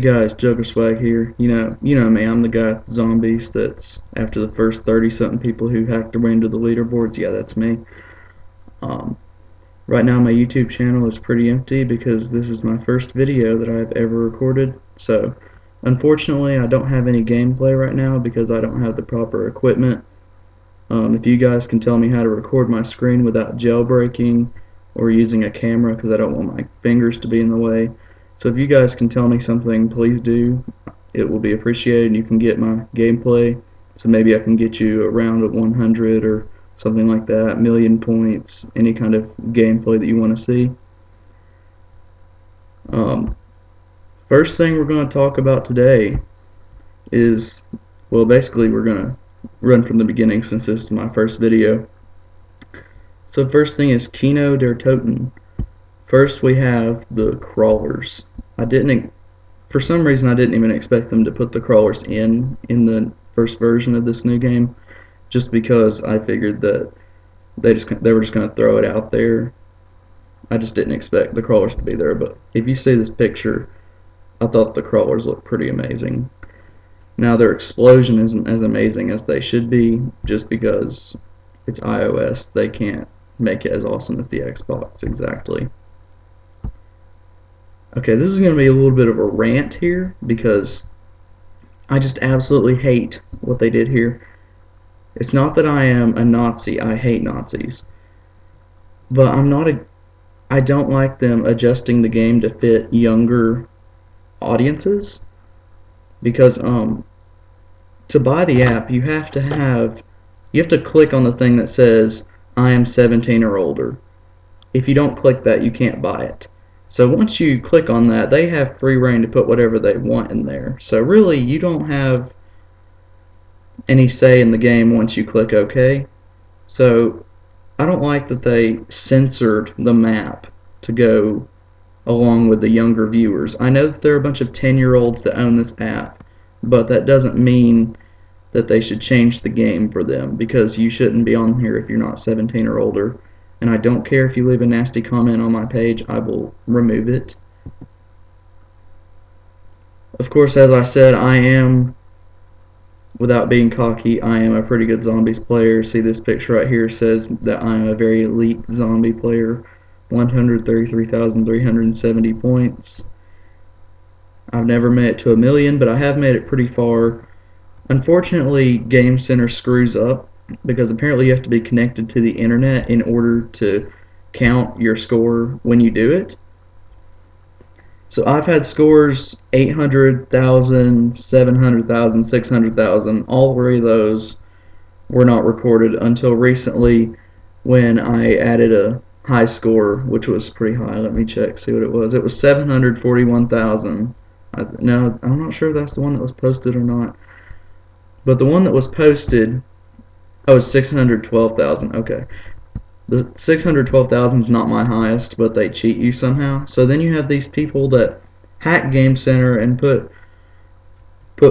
Hey guys, Juggerswag here. You know me. I'm the guy with the zombies. That's after the first 30-something people who hacked their way into the leaderboards. Yeah, that's me. Um, right now my YouTube channel is pretty empty because this is my first video that I've ever recorded. So, unfortunately, I don't have any gameplay right now because I don't have the proper equipment. If you guys can tell me how to record my screen without jailbreaking or using a camera, because I don't want my fingers to be in the way. So if you guys can tell me something, please do. It will be appreciated. You can get my gameplay. So maybe I can get you around at 100 or something like that, million points, any kind of gameplay that you want to see. Um, First thing we're going to talk about today is, well, basically we're going to run from the beginning since this is my first video. So first thing is Kino der Toten. First we have the crawlers. For some reason I didn't even expect them to put the crawlers in the first version of this new game, just because I figured that they were just going to throw it out there. I just didn't expect the crawlers to be there, but if you see this picture, I thought the crawlers looked pretty amazing. Now their explosion isn't as amazing as they should be, just because it's iOS. They can't make it as awesome as the Xbox exactly. Okay, this is going to be a little bit of a rant here because I just absolutely hate what they did here. It's not that I am a Nazi. I hate Nazis. But I don't like them adjusting the game to fit younger audiences, because to buy the app you have to click on the thing that says I am 17 or older. If you don't click that, you can't buy it. So once you click on that, they have free reign to put whatever they want in there. So really, you don't have any say in the game once you click OK. So I don't like that they censored the map to go along with the younger viewers. I know that there are a bunch of 10-year-olds that own this app, but that doesn't mean that they should change the game for them, because you shouldn't be on here if you're not 17 or older. And I don't care if you leave a nasty comment on my page, I will remove it. Of course, as I said, without being cocky, I am a pretty good zombies player. See, this picture right here says that I'm a very elite zombie player. 133,370 points. I've never made it to 1,000,000, but I have made it pretty far. Unfortunately, Game Center screws up, because apparently you have to be connected to the internet in order to count your score when you do it. So I've had scores 800,000, 700,000, 600,000. All three of those were not recorded until recently, when I added a high score, which was pretty high. Let me check, see what it was. It was 741,000. No, I'm not sure if that's the one that was posted or not. But the one that was posted, oh, it's 612,000. Okay. The 612,000 is not my highest, but they cheat you somehow. So then you have these people that hack Game Center and put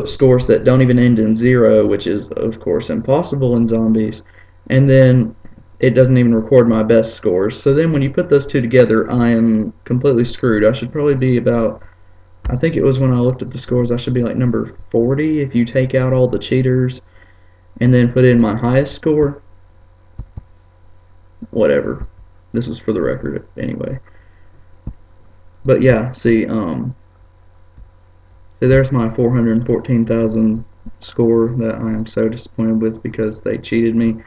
scores that don't even end in 0, which is, of course, impossible in zombies. And then it doesn't even record my best scores. So then when you put those two together, I am completely screwed. I should probably be about, I think it was when I looked at the scores, I should be like number 40 if you take out all the cheaters and then put in my highest score. Whatever. This is for the record anyway. But yeah, see there's my 414,000 score that I am so disappointed with because they cheated me.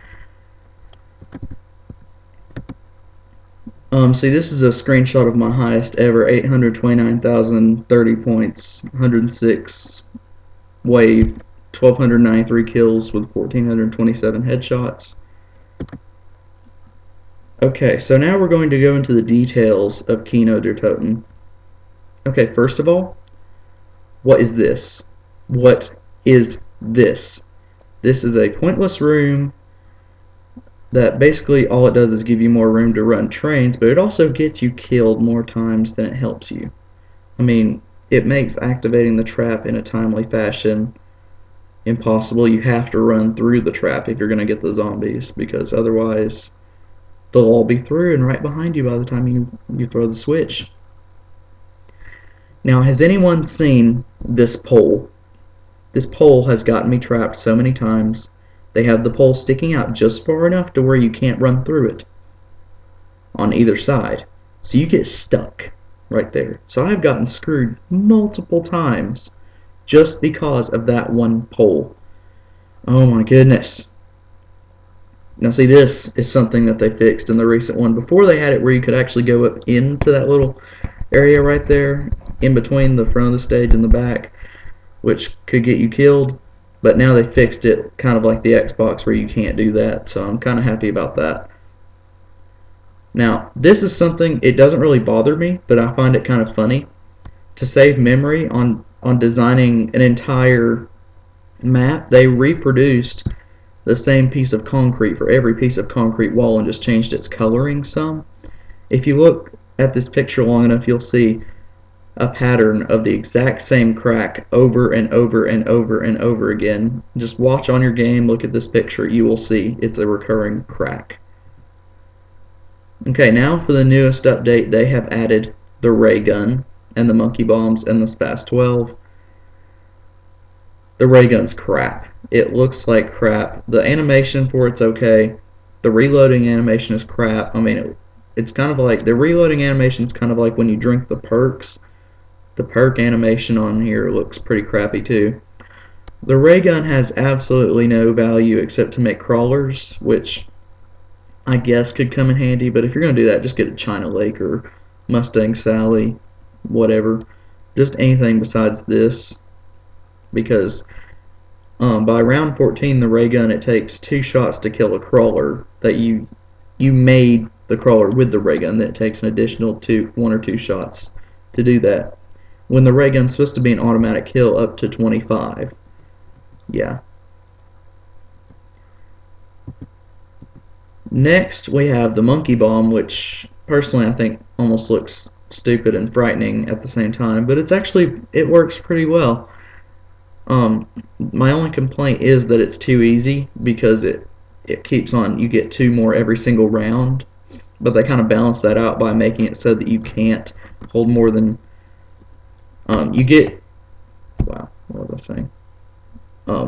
See, this is a screenshot of my highest ever, 829,030 points, 106 wave, 1,293 kills with 1,427 headshots. Okay, so now we're going to go into the details of Kino der Toten. Okay, first of all, what is this? What is this? This is a pointless room that basically all it does is give you more room to run trains, but it also gets you killed more times than it helps you. I mean, it makes activating the trap in a timely fashion impossible. You have to run through the trap if you're going to get the zombies, because otherwise they'll all be through and right behind you by the time you throw the switch. Now, has anyone seen this pole? This pole has gotten me trapped so many times. They have the pole sticking out just far enough to where you can't run through it on either side. So you get stuck right there. So I've gotten screwed multiple times just because of that one pole. Oh my goodness. Now see, this is something that they fixed in the recent one. Before they had it where you could actually go up into that little area right there in between the front of the stage and the back, which could get you killed. But now they fixed it kind of like the Xbox where you can't do that, so I'm kind of happy about that. Now, this is something, it doesn't really bother me, but I find it kind of funny. To save memory on designing an entire map, they reproduced the same piece of concrete for every piece of concrete wall and just changed its coloring some. If you look at this picture long enough, you'll see a pattern of the exact same crack over and over and over and over again. Just watch on your game, look at this picture, you will see it's a recurring crack. Okay, now for the newest update, they have added the ray gun and the monkey bombs and the Spaz 12. The ray gun's crap. It looks like crap. The animation for it's okay. The reloading animation is crap. I mean, it's kind of like, the reloading animation is kind of like when you drink the perks. The perk animation on here looks pretty crappy too. The ray gun has absolutely no value except to make crawlers, which I guess could come in handy, but if you're going to do that, just get a China Lake or Mustang Sally, whatever. Just anything besides this, because by round 14, the ray gun, it takes 2 shots to kill a crawler that you made the crawler with the ray gun. Then it takes an additional 1 or 2 shots to do that. When the ray gun's supposed to be an automatic kill up to 25. Yeah. Next, we have the monkey bomb, which personally I think almost looks stupid and frightening at the same time, but it works pretty well. My only complaint is that it's too easy because it keeps on, you get 2 more every single round, but they kind of balance that out by making it so that you can't hold more than, you get, wow, what was I saying?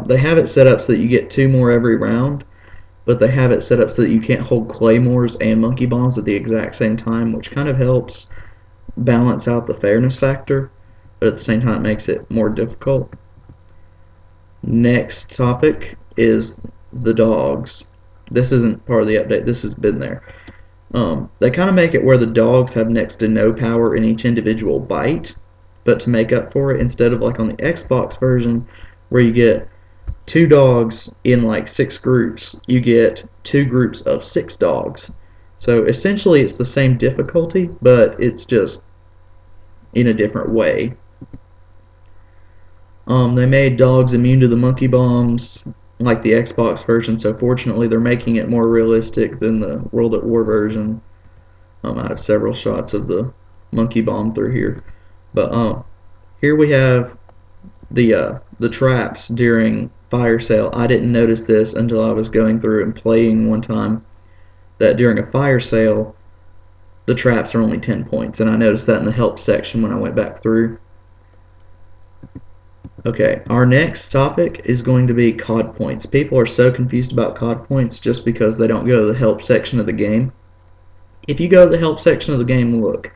They have it set up so that you get 2 more every round, but they have it set up so that you can't hold claymores and monkey bombs at the exact same time, which kind of helps balance out the fairness factor, but at the same time it makes it more difficult. Next topic is the dogs. This isn't part of the update, this has been there. They kind of make it where the dogs have next to no power in each individual bite, but to make up for it, instead of like on the Xbox version where you get 2 dogs in like 6 groups, you get 2 groups of 6 dogs. So essentially it's the same difficulty, but it's just in a different way. They made dogs immune to the monkey bombs like the Xbox version, so fortunately they're making it more realistic than the World at War version. I have several shots of the monkey bomb through here. But here we have the traps during fire sale. I didn't notice this until I was going through and playing one time, that during a fire sale the traps are only 10 points, and I noticed that in the help section when I went back through. Okay, our next topic is going to be COD points. People are so confused about COD points just because they don't go to the help section of the game. If you go to the help section of the game, look,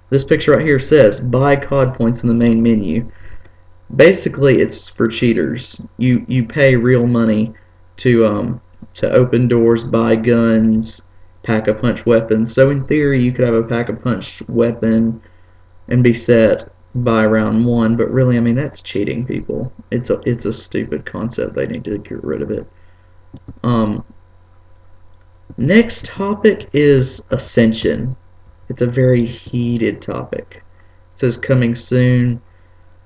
this picture right here says buy COD points in the main menu. Basically, it's for cheaters. You pay real money to open doors, buy guns, pack-a-punch weapons. So in theory, you could have a pack-a-punch weapon and be set by round 1, but really, I mean, that's cheating, people. It's a stupid concept. They need to get rid of it. Next topic is Ascension. It's a very heated topic. It says coming soon.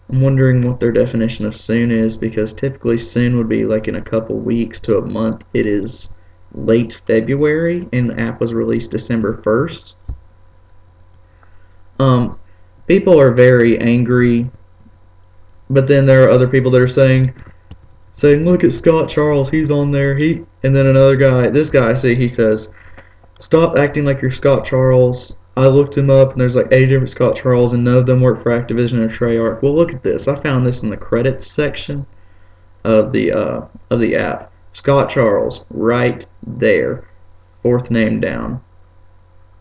I'm wondering what their definition of soon is, because typically soon would be like in a couple weeks to a month. It is late February, and the app was released December 1st. People are very angry, but then there are other people that are saying, look at Scott Charles, he's on there. And then another guy, this guy, see, he says, stop acting like you're Scott Charles. I looked them up, and there's like 8 different Scott Charles, and none of them work for Activision or Treyarch. Well, look at this. I found this in the credits section of the app. Scott Charles, right there, fourth name down.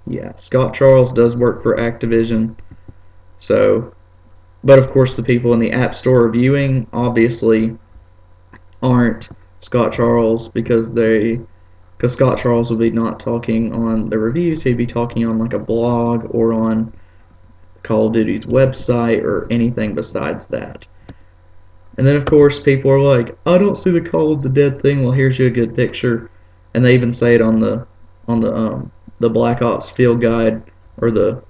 Yeah, Scott Charles does work for Activision. So, but of course, the people in the App Store reviewing obviously aren't Scott Charles because Scott Charles would be not talking on the reviews. He'd be talking on like a blog or on Call of Duty's website or anything besides that. And then of course people are like, I don't see the Call of the Dead thing. Well, here's you a good picture, and they even say it on the Black Ops field guide or the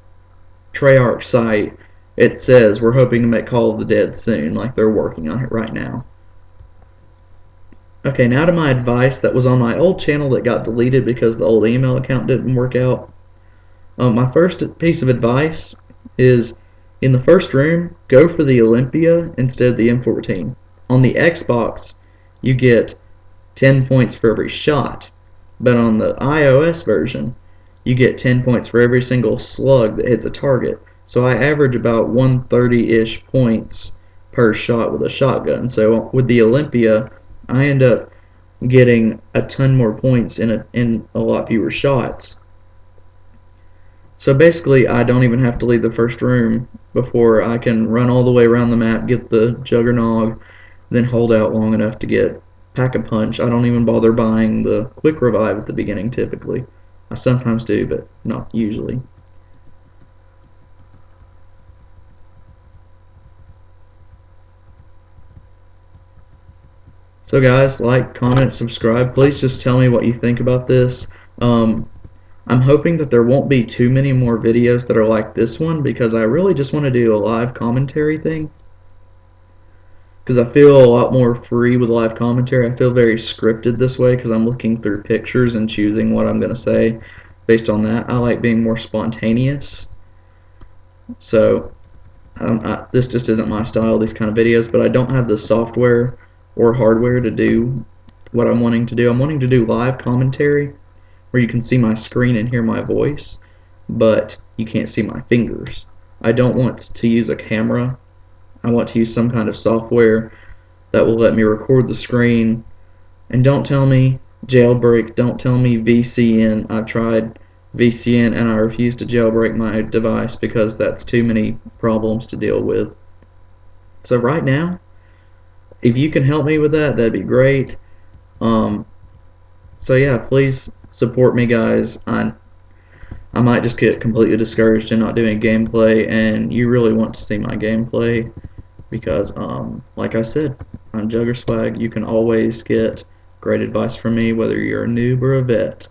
Treyarch site. It says we're hoping to make Call of the Dead soon, like they're working on it right now. Okay, now to my advice that was on my old channel that got deleted because the old email account didn't work out. My first piece of advice is in the first room, go for the Olympia instead of the M14. On the Xbox, you get 10 points for every shot, but on the iOS version, you get 10 points for every single slug that hits a target. So I average about 130-ish points per shot with a shotgun. So with the Olympia, I end up getting a ton more points in a lot fewer shots. So basically, I don't even have to leave the first room before I can run all the way around the map, get the Juggernog, then hold out long enough to get Pack-a-Punch. I don't even bother buying the Quick Revive at the beginning typically. I sometimes do, but not usually. So guys, like, comment, subscribe. Please just tell me what you think about this. I'm hoping that there won't be too many more videos that are like this one because I really just want to do a live commentary thing. Because I feel a lot more free with live commentary. I feel very scripted this way because I'm looking through pictures and choosing what I'm going to say based on that. I like being more spontaneous. So this just isn't my style, these kind of videos, but I don't have the software or hardware to do what I'm wanting to do. I'm wanting to do live commentary where you can see my screen and hear my voice, but you can't see my fingers. I don't want to use a camera. I want to use some kind of software that will let me record the screen. And don't tell me jailbreak, don't tell me VCN. I've tried VCN and I refuse to jailbreak my device because that's too many problems to deal with. So right now, if you can help me with that, that'd be great. So yeah, please support me, guys. I might just get completely discouraged in not doing gameplay, and you really want to see my gameplay because, like I said, I'm Juggerswag. You can always get great advice from me, whether you're a noob or a vet.